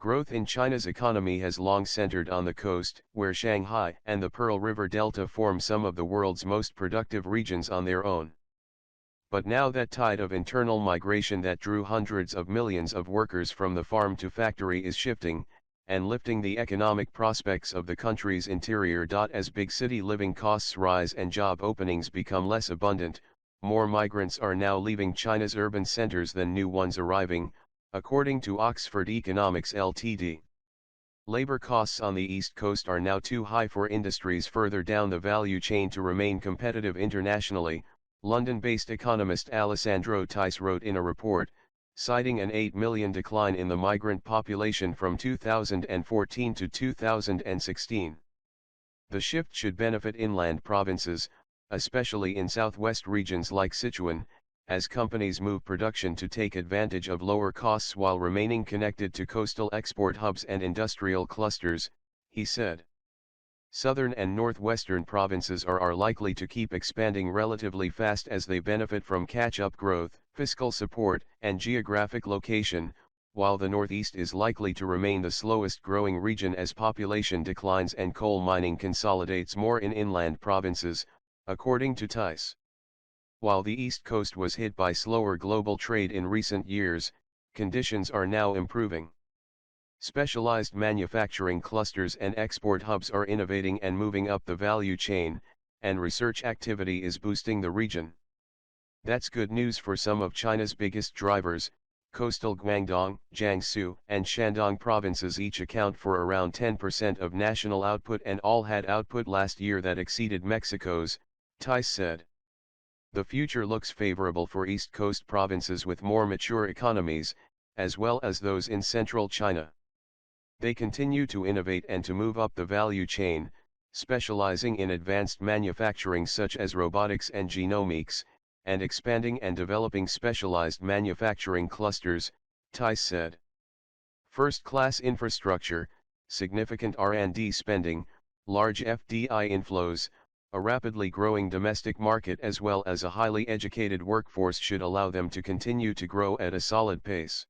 Growth in China's economy has long centered on the coast, where Shanghai and the Pearl River Delta form some of the world's most productive regions on their own. But now that tide of internal migration that drew hundreds of millions of workers from the farm to factory is shifting, and lifting the economic prospects of the country's interior. As big city living costs rise and job openings become less abundant, more migrants are now leaving China's urban centers than new ones arriving, according to Oxford Economics Ltd. Labor costs on the East Coast are now too high for industries further down the value chain to remain competitive internationally, London-based economist Alessandro Theiss wrote in a report, citing an 8 million decline in the migrant population from 2014 to 2016. The shift should benefit inland provinces, especially in southwest regions like Sichuan, as companies move production to take advantage of lower costs while remaining connected to coastal export hubs and industrial clusters, he said. Southern and northwestern provinces are likely to keep expanding relatively fast as they benefit from catch-up growth, fiscal support, and geographic location, while the northeast is likely to remain the slowest growing region as population declines and coal mining consolidates more in inland provinces, according to Theiss. While the East Coast was hit by slower global trade in recent years, conditions are now improving. Specialized manufacturing clusters and export hubs are innovating and moving up the value chain, and research activity is boosting the region. That's good news for some of China's biggest drivers. Coastal Guangdong, Jiangsu, and Shandong provinces each account for around 10% of national output and all had output last year that exceeded Mexico's, Theiss said. The future looks favorable for East Coast provinces with more mature economies, as well as those in central China. They continue to innovate and to move up the value chain, specializing in advanced manufacturing such as robotics and genomics, and expanding and developing specialized manufacturing clusters, Theiss said. First-class infrastructure, significant R&D spending, large FDI inflows, a rapidly growing domestic market as well as a highly educated workforce should allow them to continue to grow at a solid pace.